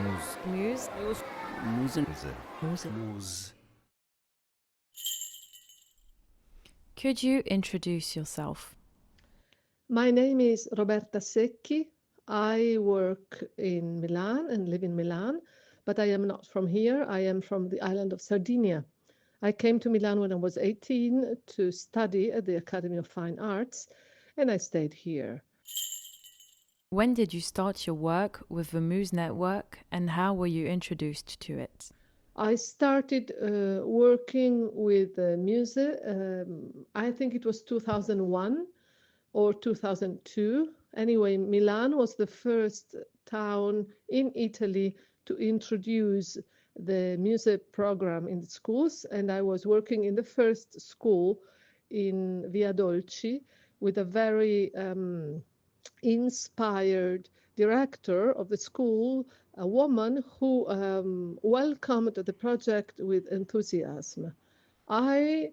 Muse. MUS-E. Could you introduce yourself? My name is Roberta Secchi. I work in Milan and live in Milan, but I am not from here. I am from the island of Sardinia. I came to Milan when I was 18 to study at the Academy of Fine Arts, and I stayed here. When did you start your work with the MUS network, and how were you introduced to it? I started working with MUS-E, I think it was 2001 or 2002. Anyway, Milan was the first town in Italy to introduce the MUS-E program in the schools, and I was working in the first school in Via Dolci with a very inspired director of the school, a woman who welcomed the project with enthusiasm. I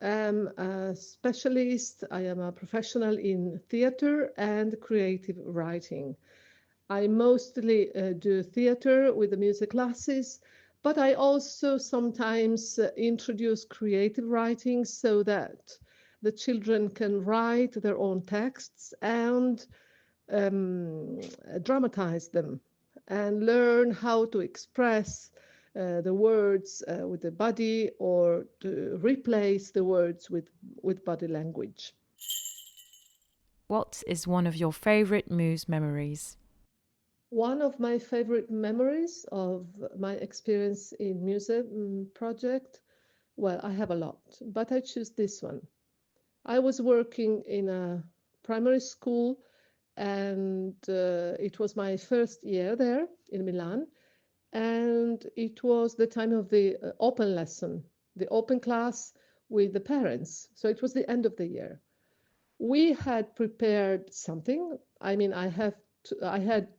am a specialist, I am a professional in theater and creative writing. I mostly do theater with the music classes, but I also sometimes introduce creative writing so that the children can write their own texts and dramatize them and learn how to express the words with the body or to replace the words with body language. What is one of your favorite MUS memories? One of my favorite memories of my experience in MUS-E project, well, I have a lot, but I choose this one. I was working in a primary school and it was my first year there in Milan, and it was the time of the open lesson, the open class with the parents. So it was the end of the year. We had prepared something. I mean, I had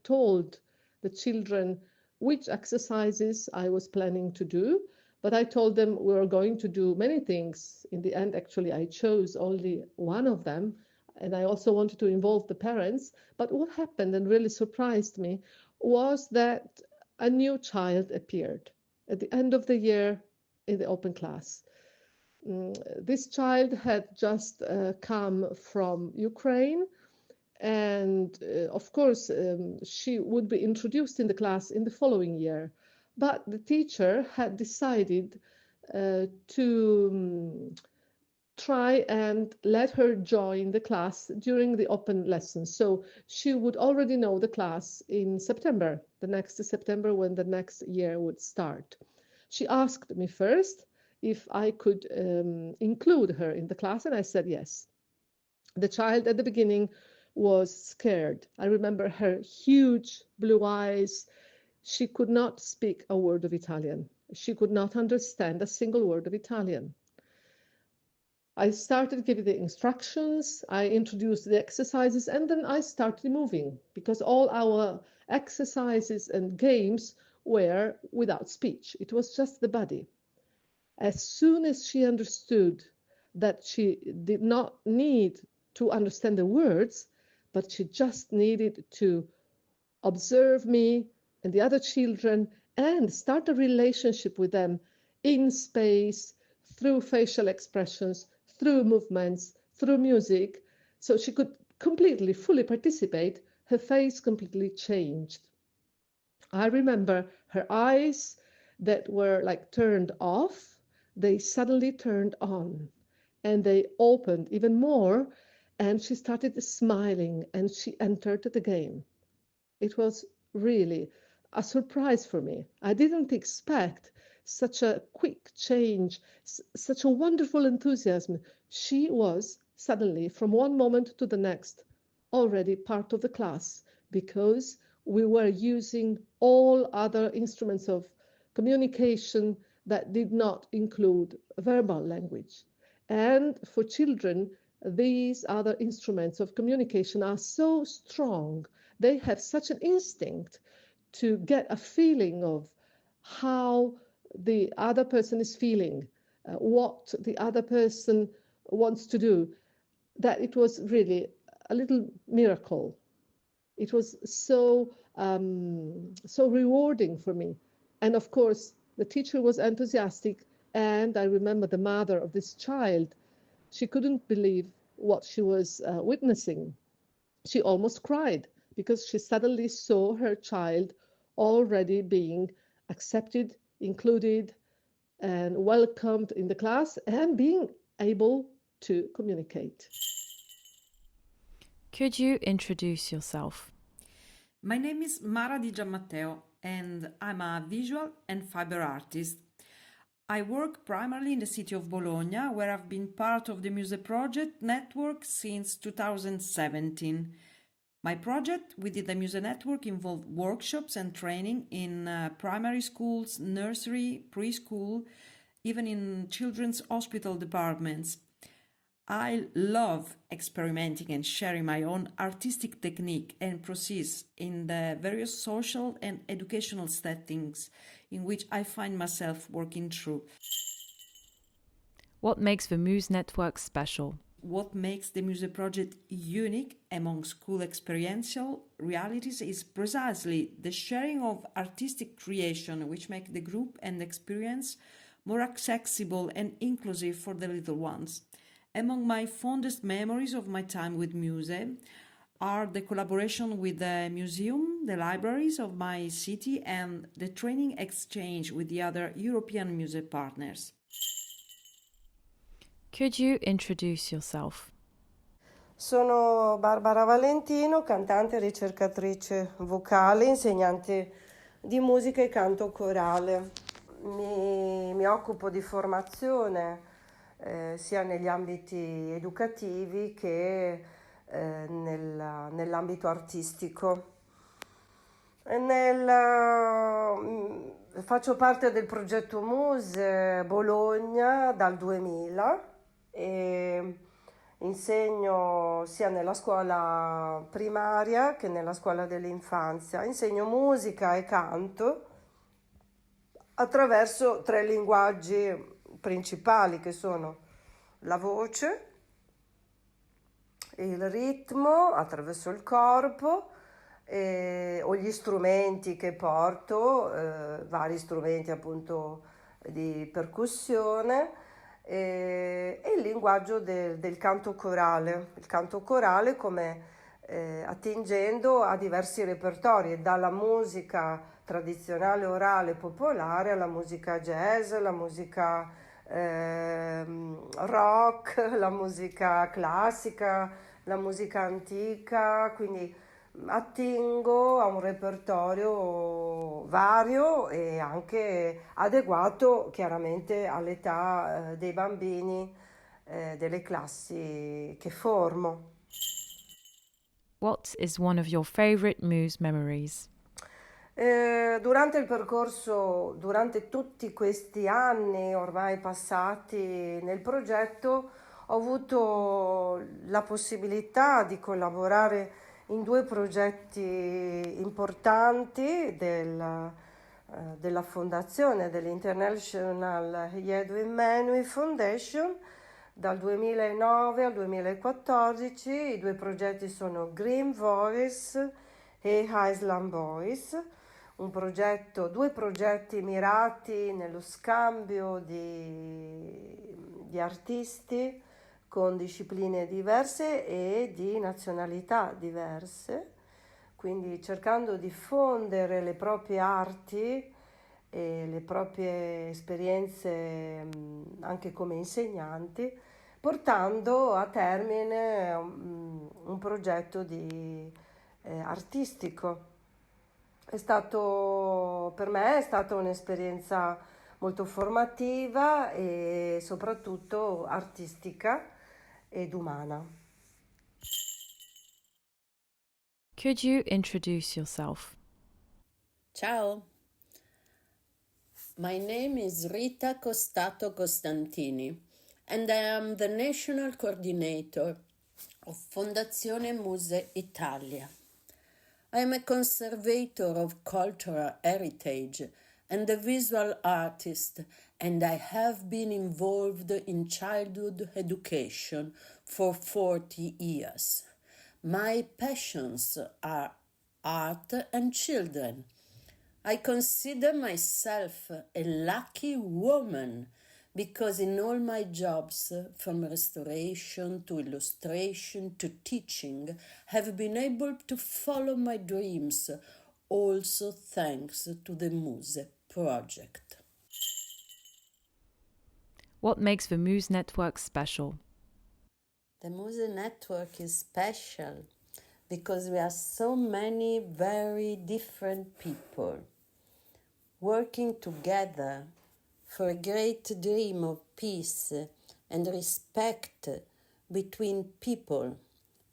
told the children which exercises I was planning to do, but I told them we were going to do many things. In the end, actually, I chose only one of them, and I also wanted to involve the parents. But what happened and really surprised me was that a new child appeared at the end of the year in the open class. This child had just come from Ukraine, and of course, she would be introduced in the class in the following year. But the teacher had decided to try and let her join the class during the open lesson. So she would already know the class in September, the next September when the next year would start. She asked me first if I could include her in the class, and I said yes. The child at the beginning was scared. I remember her huge blue eyes. She could not speak a word of Italian. She could not understand a single word of Italian. I started giving the instructions, I introduced the exercises, and then I started moving because all our exercises and games were without speech. It was just the body. As soon as she understood that she did not need to understand the words, but she just needed to observe me and the other children and start a relationship with them in space, through facial expressions, through movements, through music, so she could completely, fully participate, her face completely changed. I remember her eyes that were like turned off, they suddenly turned on and they opened even more, and she started smiling and she entered the game. It was really a surprise for me. I didn't expect such a quick change, such a wonderful enthusiasm. She was suddenly, from one moment to the next, already part of the class because we were using all other instruments of communication that did not include verbal language. And for children, these other instruments of communication are so strong. They have such an instinct to get a feeling of how the other person is feeling, what the other person wants to do, that it was really a little miracle. It was so so rewarding for me. And of course, the teacher was enthusiastic, and I remember the mother of this child, she couldn't believe what she was witnessing. She almost cried because she suddenly saw her child already being accepted, included, and welcomed in the class and being able to communicate. Could you introduce yourself? My name is Mara Di Giamatteo and I'm a visual and fiber artist. I work primarily in the city of Bologna, where I've been part of the MUS-E project network since 2017. My project within the MUS-E network involved workshops and training in primary schools, nursery, preschool, even in children's hospital departments. I love experimenting and sharing my own artistic technique and process in the various social and educational settings in which I find myself working through. What makes the MUS network special? What makes the MUS-E project unique among school experiential realities is precisely the sharing of artistic creation, which make the group and experience more accessible and inclusive for the little ones. Among my fondest memories of my time with MUS-E are the collaboration with the museum, the libraries of my city, and the training exchange with the other European MUS-E partners. Could you introduce yourself? Sono Barbara Valentino, cantante e ricercatrice vocale, insegnante di musica e canto corale. Mi occupo di formazione sia negli ambiti educativi che nell'ambito artistico. Faccio parte del progetto MUS Bologna dal 2000 e insegno sia nella scuola primaria che nella scuola dell'infanzia. Insegno musica e canto attraverso 3 linguaggi principali che sono la voce, il ritmo attraverso il corpo o gli strumenti che porto, vari strumenti appunto di percussione e il linguaggio del canto corale. Il canto corale come attingendo a diversi repertori, dalla musica tradizionale orale popolare alla musica jazz, la musica rock, la musica classica, la musica antica, quindi attingo a un repertorio vario e anche adeguato chiaramente all'età dei bambini delle classi che formo. What is one of your favorite MUS memories? Durante il percorso, durante tutti questi anni ormai passati nel progetto, ho avuto la possibilità di collaborare in 2 progetti importanti della fondazione dell'International Edwin Manui Foundation dal 2009 al 2014. I 2 progetti sono Green Voice e Island Voice, 2 progetti mirati nello scambio di artisti con discipline diverse e di nazionalità diverse, quindi cercando di diffondere le proprie arti e le proprie esperienze anche come insegnanti, portando a termine un progetto artistico. Per me è stata un'esperienza molto formativa e soprattutto artistica ed umana. Could you introduce yourself? Ciao, my name is Rita Costato Costantini and I am the National Coordinator of Fondazione MUS-E Italia. I am a conservator of cultural heritage and a visual artist, and I have been involved in childhood education for 40 years. My passions are art and children. I consider myself a lucky woman because in all my jobs, from restoration to illustration to teaching, have been able to follow my dreams, also thanks to the MUS-E project. What makes the MUS network special? The MUS-E network is special because we are so many very different people working together for a great dream of peace and respect between people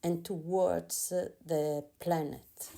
and towards the planet.